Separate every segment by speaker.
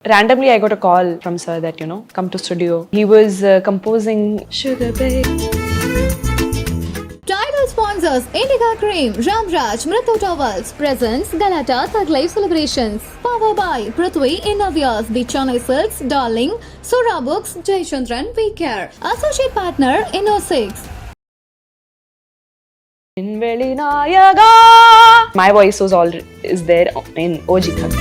Speaker 1: Randomly, I got a call from sir that, come to studio. He was composing Sugar Babe.
Speaker 2: Title sponsors Indica Cream, Ramraj, Mritu Towels, presents Galata Thug Life Celebrations. Powered by Prithvi Innovias, The Chennai Silks, Darling, Sura Books, Jayachandran, We Care. Associate partner, Inno6.
Speaker 1: My voice is there in OG Thug.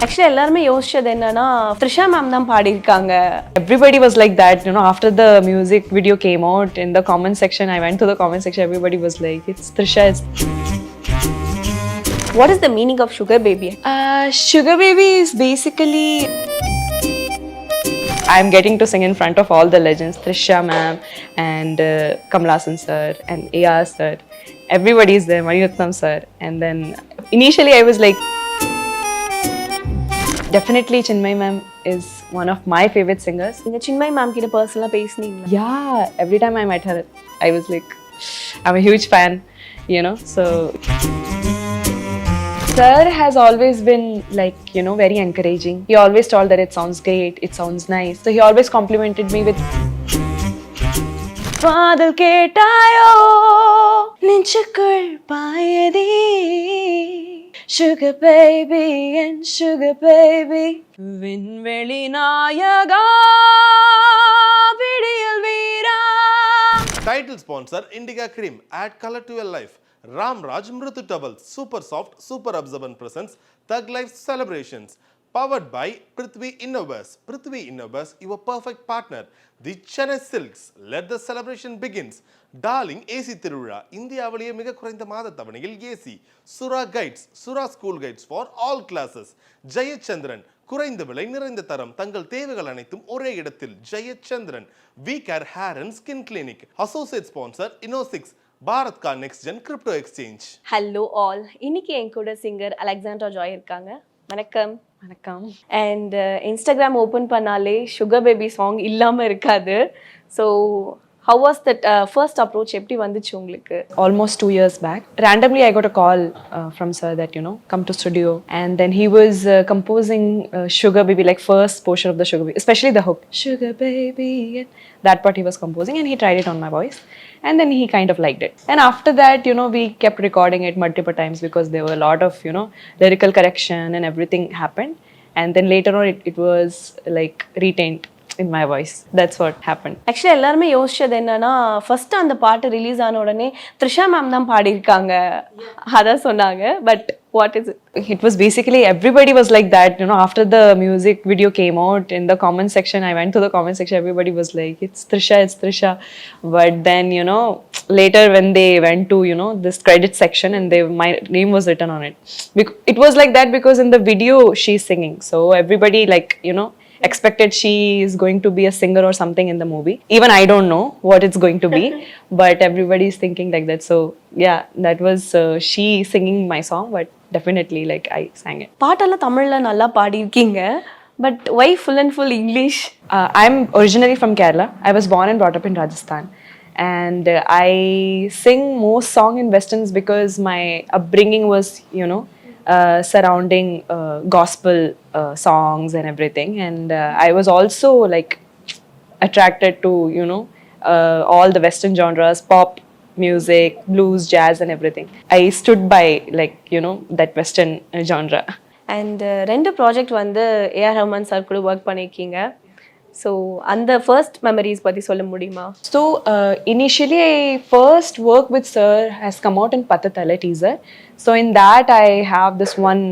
Speaker 3: Actually எல்லாருமே யோசிச்சது என்னன்னா Trisha ma'am தான் பாடியிருக்காங்க.
Speaker 1: Everybody was like that, after the music video came out, in the comment section, I went to the comment section, everybody was like, it's Trisha.
Speaker 3: What is the meaning of Sugar Baby?
Speaker 1: Sugar Baby is basically, I'm getting to sing in front of all the legends, Trisha ma'am and Kamal Haasan sir and A.R. sir. Everybody is there, Mani Ratnam sir. And then initially I was like, definitely Chinmay ma'am is one of my favorite singers.
Speaker 3: நீங்க Chinmay ma'am கிட்ட பர்சனலா பேசுனீங்களா?
Speaker 1: Yeah, every time I met her, I was like, I'm a huge fan, so sir has always been like, very encouraging. He always told that it sounds great, it sounds nice. So he always complimented me with Padal ketayo ninchukul paayadi Sugar baby and sugar baby Vinveli nayaga vidiyal veera.
Speaker 4: Title sponsor Indica Cream. Add color to your life. Ramraj Mritu Towels. Super soft, super absorbent presents. Thug Life Celebrations. Powered by Prithvi Innovias. Prithvi Innovias, your perfect partner. The Chennai Silks. Let the celebration begins. Darling AC Tiruvizha. இந்தியாவிலேயே மிக குறைந்த மாத தவணையில் AC. Sura guides. Sura school guides for all classes. Jayachandran. குறைந்த விலை நிறைந்த தரம் தங்கள் தேவைகள் அனைத்தும் ஒரே இடத்தில். Jayachandran. We care hair and skin clinic. Associate sponsor Inno6. Bharat கா next gen crypto exchange.
Speaker 3: Hello all. இன்னைக்கு என் கூட சிங்கர் அலெக்சாண்ட்ரா ஜாய் இருக்காங்க. வணக்கம்.
Speaker 1: வணக்கம்.
Speaker 3: அண்ட் இன்ஸ்டாகிராம் ஓப்பன் பண்ணாலே சுகர் பேபி சாங் இல்லாம இருக்காது. So how was that first approach எப்படி வந்துச்சு உங்களுக்கு?
Speaker 1: Almost 2 years back, randomly I got a call from sir that, come to studio. And then he was composing Sugar Baby, like first portion of the Sugar Baby, especially the hook. Sugar Baby, and that part he was composing and he tried it on my voice. And then he kind of liked it. And after that, we kept recording it multiple times because there were a lot of, lyrical correction and everything happened. And then later on, it was like retained in my voice. That's what happened.
Speaker 3: Actually எல்லாருமே யோசிச்சது என்னன்னா first அந்த பாட்டு release ஆன உடனே Trisha ma'am தான் பாடியிருக்காங்க அதான் சொன்னாங்க. But what is it?
Speaker 1: It was basically, everybody was like that, after the music video came out, in the comment section, I went to the comment section, everybody was like, it's Trisha. But then, later when they went to, this credit section and my name was written on it. It was like that because in the video she's singing. So everybody expected she is going to be a singer or something in the movie. Even I don't know what it's going to be, but everybody is thinking like that. So yeah, that was she singing my song, but definitely like I sang it.
Speaker 3: பாட்டெல்லாம் தமிழ்ல நல்லா பாடியிருக்கீங்க. But why full and full English?
Speaker 1: I'm originally from Kerala. I was born and brought up in Rajasthan. And I sing most song in westerns because my upbringing was, surrounding gospel songs and everything. And I was also like attracted to, all the western genres, pop music, blues, jazz and everything. I stood by like, that western genre.
Speaker 3: And ரெண்டு project வந்து AR Rahman sir கூட work பண்ணியிருக்கீங்க. So அந்த first memories பற்றி சொல்ல முடியுமா?
Speaker 1: So initially I first work with sir has come out in Pattathala teaser. So in that I have this one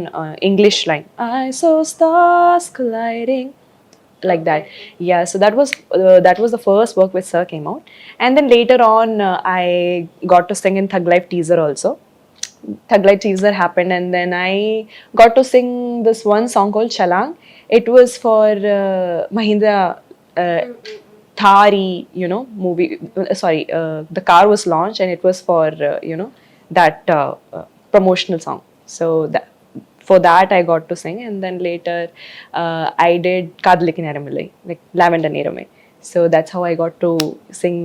Speaker 1: English line. I saw stars colliding, like that. Yeah, so that was the first work with sir came out. And then later on I got to sing in Thug Life teaser also. Thug Life teaser happened and then I got to sing this one song called Chalang. It was for Mahindra Thari, movie. The car was launched and it was for, that promotional song. So for that I got to sing. And then later I did Kadaliki Neramillai, like Lavender Neramai. So that's how I got to sing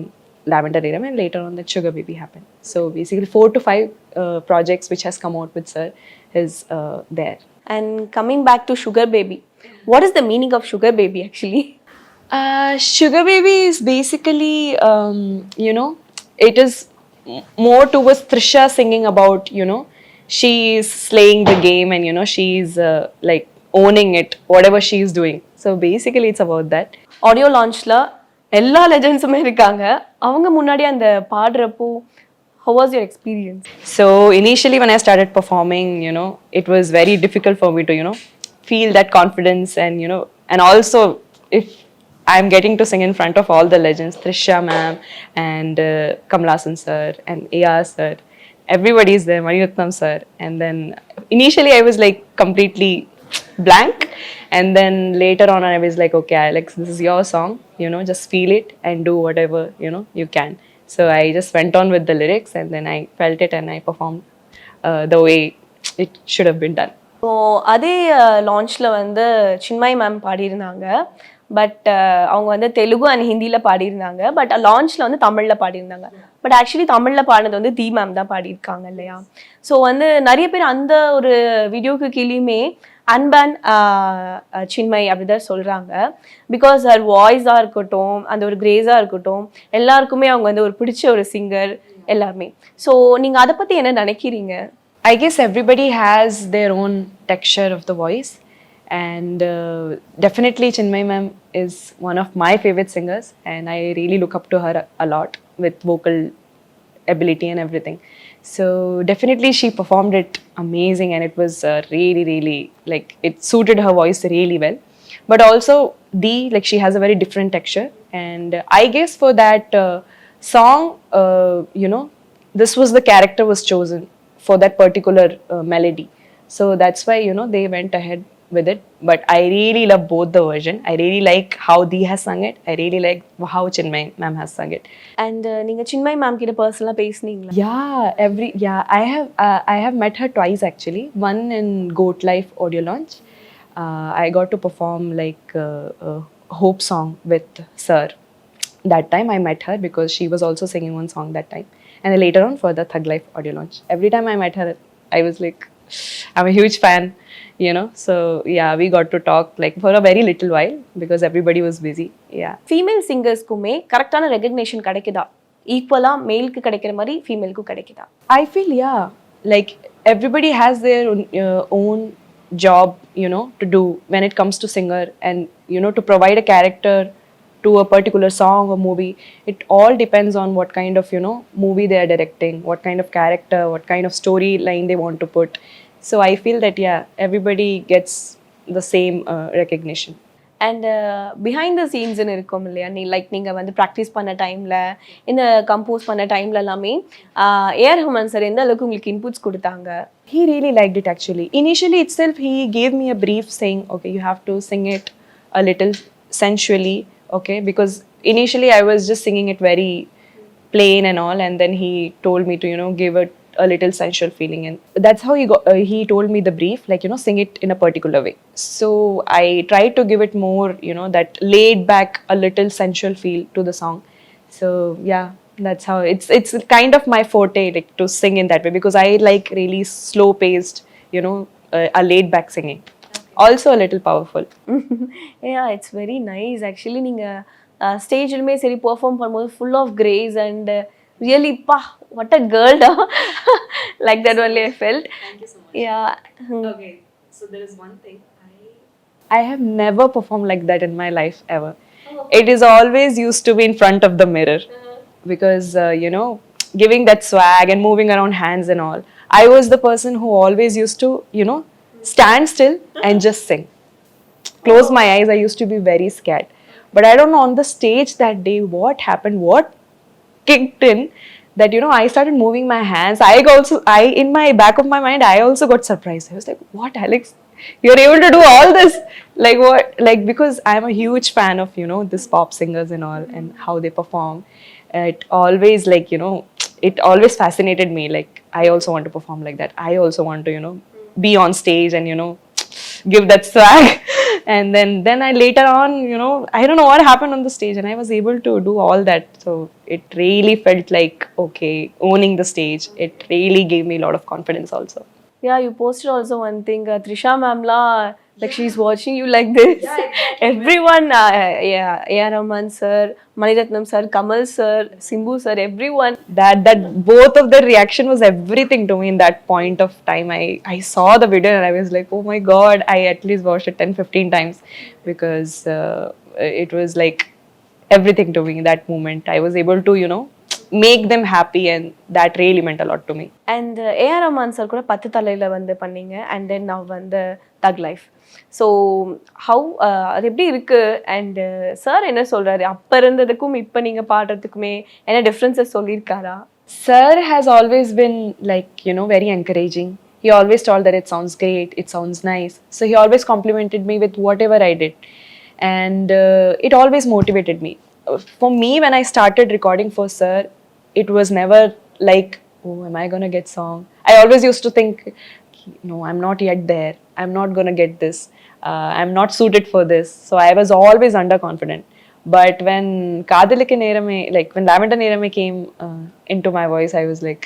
Speaker 1: Lavender Ram, and later on that Sugar Baby happened. So basically 4 to 5 projects which has come out with sir is there.
Speaker 3: And coming back to Sugar Baby, what is the meaning of Sugar Baby actually?
Speaker 1: Sugar Baby is basically, you know, it is more towards Trisha singing about, you know, she is slaying the game and, you know, she's like owning it, whatever she is doing. So basically it's about that.
Speaker 3: Audio லான்ச்ல எல்லா லெஜெண்ட்ஸுமே இருக்காங்க. அவங்க முன்னாடி அந்த பாடுறப்போ how was your experience?
Speaker 1: So initially when I started performing, you know, it was very difficult for me to, you know, feel that confidence and, you know, and also if I'm getting to sing in front of all the legends, Trisha ma'am and Kamala Hassan sir and AR sir, everybody is there, Maniratnam sir. And then initially I was like completely blank, and then later on I was like, okay Alex, this is your song, you know, just feel it and do whatever, you know, you can. So I just went on with the lyrics, and then I felt it and I performed the way it should have been done.
Speaker 3: So அதே லான்ச்சில் வந்து Chinmay ma'am பாடியிருந்தாங்க. But அவங்க வந்து Telugu and ஹிந்தியில் பாடியிருந்தாங்க. But லான்ச்சில் வந்து தமிழில் பாடியிருந்தாங்க. But actually தமிழில் பாடினது வந்து தி மேம் தான் பாடியிருக்காங்க இல்லையா? ஸோ வந்து நிறைய பேர் அந்த ஒரு வீடியோக்கு கீழேயுமே அன்பன் சின்மய் அப்படிதான் சொல்கிறாங்க. பிகாஸ் ஹர் வாய்ஸாக இருக்கட்டும், அந்த ஒரு கிரேஸாக இருக்கட்டும், எல்லாருக்குமே அவங்க வந்து ஒரு பிடிச்ச ஒரு சிங்கர் எல்லாருமே. ஸோ நீங்கள் அதை பற்றி என்ன நினைக்கிறீங்க?
Speaker 1: I guess everybody has their own texture of the voice, and definitely Chinmay ma'am is one of my favorite singers, and I really look up to her a lot with vocal ability and everything. So definitely she performed it amazing, and it was really like it suited her voice really well. But also like she has a very different texture, and I guess for that song, you know, this was the character was chosen for that particular melody. So that's why, you know, they went ahead with it. But I really love both the version. I really like how Dee has sung it. I really like how Chinmay ma'am has sung it.
Speaker 3: And நீங்கள் Chinmay ma'am கிட்ட பர்சனலாக பேசுனீங்களா?
Speaker 1: I have met her twice actually. One in Goat Life audio launch. I got to perform like a Hope song with sir. That time I met her because she was also singing one song that time. And then later on for the Thug Life audio launch. Every time I met her, I was like, I'm a huge fan, you know. So yeah, we got to talk like for a very little while because everybody was busy. Yeah.
Speaker 3: Female சிங்கர்ஸ்க்குமே கரெக்டான recognition கிடைக்குதா? ஈக்குவலாக மேலுக்கு கிடைக்கிற மாதிரி ஃபீமேலுக்கும் கிடைக்குதா?
Speaker 1: I feel, yeah, like everybody has their own job, you know, to do when it comes to singer, and, you know, to provide a character to a particular song or movie. It all depends on what kind of, you know, movie they are directing, what kind of character, what kind of storyline they want to put. So I feel that, yeah, everybody gets the same recognition.
Speaker 3: And behind the சீன்ஸ்னு இருக்கும் இல்லையா? நீங்கள் வந்து practice பண்ண டைமில், இந்த compose பண்ண டைமில் எல்லாமே ஏஆர் ரஹ்மான் சார் எந்த அளவுக்கு உங்களுக்கு இன்புட்ஸ் கொடுத்தாங்க?
Speaker 1: He really liked it actually. Initially itself, he gave me a brief saying, okay, you have to sing it a little sensually, okay? Because initially I was just singing it very plain and all, and then he told me to, you know, give it a little sensual feeling, and that's how he told me the brief, like, you know, sing it in a particular way. So I tried to give it more, you know, that laid back, a little sensual feel to the song. So yeah, that's how it's kind of my forte, like to sing in that way, because I like really slow paced, you know, a laid back singing. Also a little powerful.
Speaker 3: Yeah, it's very nice actually. நீங்கள் ஸ்டேஜ்லுமே சரி perform பண்ணும்போது full of grace and really what a girl. Like that only I felt. Thank you so much. Yeah.
Speaker 1: Okay, so there is one thing. I have never performed like that in my life ever. It is always used to be in front of the mirror, because you know, giving that swag and moving around hands and all. I was the person who always used to, you know, stand still and just sing. Close my eyes. I used to be very scared. But I don't know, on the stage that day, what happened, what kicked in, that, you know, I started moving my hands. In my back of my mind, I also got surprised. I was like, what, Alex? You're able to do all this? Like what? Like, because I'm a huge fan of, you know, this pop singers and all, and how they perform. It always, like, you know, it always fascinated me. Like, I also want to perform like that. I also want to, you know, be on stage and, you know, give that swag. And then I later on, I don't know what happened on the stage, and I was able to do all that. So it really felt like, okay, owning the stage. It really gave me a lot of confidence also.
Speaker 3: Yeah, you posted also one thing, Trisha ma'am la, like she's watching you like this. Everyone, yeah, A.R. Rahman sir, Maniratnam sir, Kamal sir, Simbu sir, everyone.
Speaker 1: That both of their reaction was everything to me in that point of time. I saw the video and I was like, oh my god, I at least watched it 10-15 times, because it was like everything to me in that moment. I was able to make them happy, and that really meant a lot to me.
Speaker 3: And A.R. Rahman sir கூட 10 தலையில வந்து பண்ணீங்க, and then now வந்து தக் life. So how அது எப்படி இருக்கு, and sir என்ன சொல்றாரு, அப்போ இருந்ததுக்கும் இப்போ நீங்கள் பாடுறதுக்குமே என்ன differences சொல்லியிருக்காரா?
Speaker 1: Sir has always been like, very encouraging. He always told that it sounds great, it sounds nice. So he always complimented me with whatever I did. And it always motivated me. For me, when I started recording for Sir, it was never like, oh, am I going to get song? I always used to think, no, I'm not yet there. I'm not going to get this. I'm not suited for this. So I was always underconfident. But when Kadalike Nerame, like when Lavender Nerame came into my voice, I was like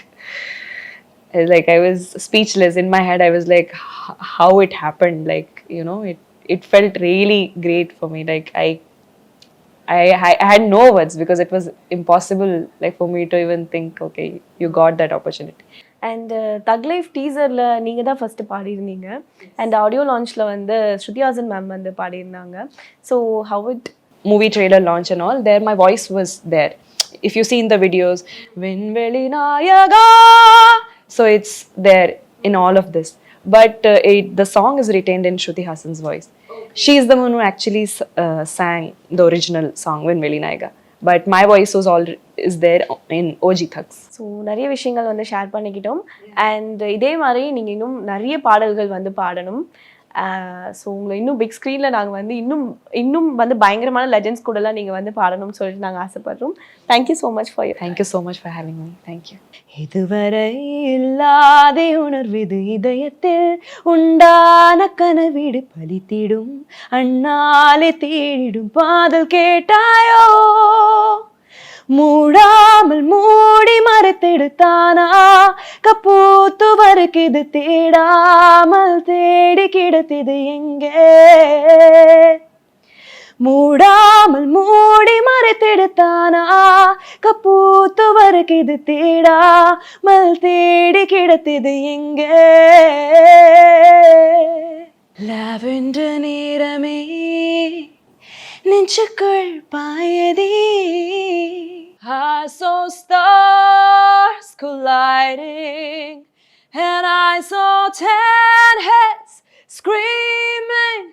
Speaker 1: I was speechless. In my head, I was like, how it happened. Like, it felt really great for me. Like I had no words, because it was impossible like for me to even think, okay, you got that opportunity.
Speaker 3: And Thug Life டீசரில் நீங்கள் தான் first பாடியிருந்தீங்க, and audio லான்ச்சில் வந்து Shruti Haasan ma'am வந்து பாடியிருந்தாங்க. So how it
Speaker 1: movie trailer launch and all, there my voice was there. If you see in the videos, Vinveli Nayaga, so it's there in all of this. But the song is retained in Shruti Hassan's voice. She is the one who actually sang the original song Vinveli Nayaga. But my voice is there in OG Thugs.
Speaker 3: So நிறைய விஷயங்கள் வந்து share பண்ணிக்கிட்டோம், and இதே மாதிரி நீங்கள் இன்னும் நிறைய பாடல்கள் வந்து பாடணும். ஸோ உங்களை இன்னும் பிக் ஸ்க்ரீனில் நாங்கள் வந்து இன்னும் வந்து பயங்கரமான லெஜெண்ட்ஸ் கூடலாம் நீங்கள் வந்து பாடணும்னு சொல்லிட்டு நாங்கள் ஆசைப்படுறோம். Thank you so much for you.
Speaker 1: Thank you so much for having me. Thank you. இதுவரை இல்லாத உணர்விது இதயத்தில் உண்டான கனவீடு பலித்திடும் அண்ணாலே தேடிடும் பாதல் கேட்டாயோ, மூடாமல் மூடி மறைத்தெடுத்தானா கப்பூத்து வரைக்குது தேடாமல் தேடி கிடத்திது எங்கே, மூடாமல் மூடி மறைத்தெடுத்தானா கப்பூத்து வரைக்குது தேடாமல் தேடி கிடத்திது எங்கே. லாவெண்டர் நேரமே நெஞ்சுக்குள் பாயதே, I saw stars colliding, and I saw 10 heads screaming.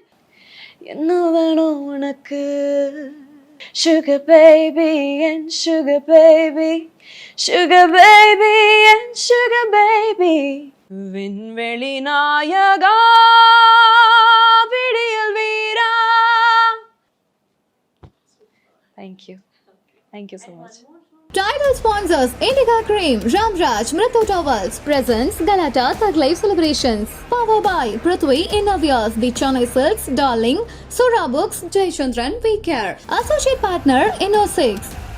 Speaker 1: என்ன வேணும் உனக்கு, sugar baby and sugar baby, sugar baby and sugar baby. விண்வெளி நாயகா விடியல் வீரா. Thank you. Thank you so much.
Speaker 2: Title sponsors Indica Cream, Ramraj, Mritu Towels, presents Galata Thug Life Celebrations. Powered by Prithvi Innovias, The Chennai Silks, Darling, Sura Books, Jayachandran, We Care. Associate partner, Inno6.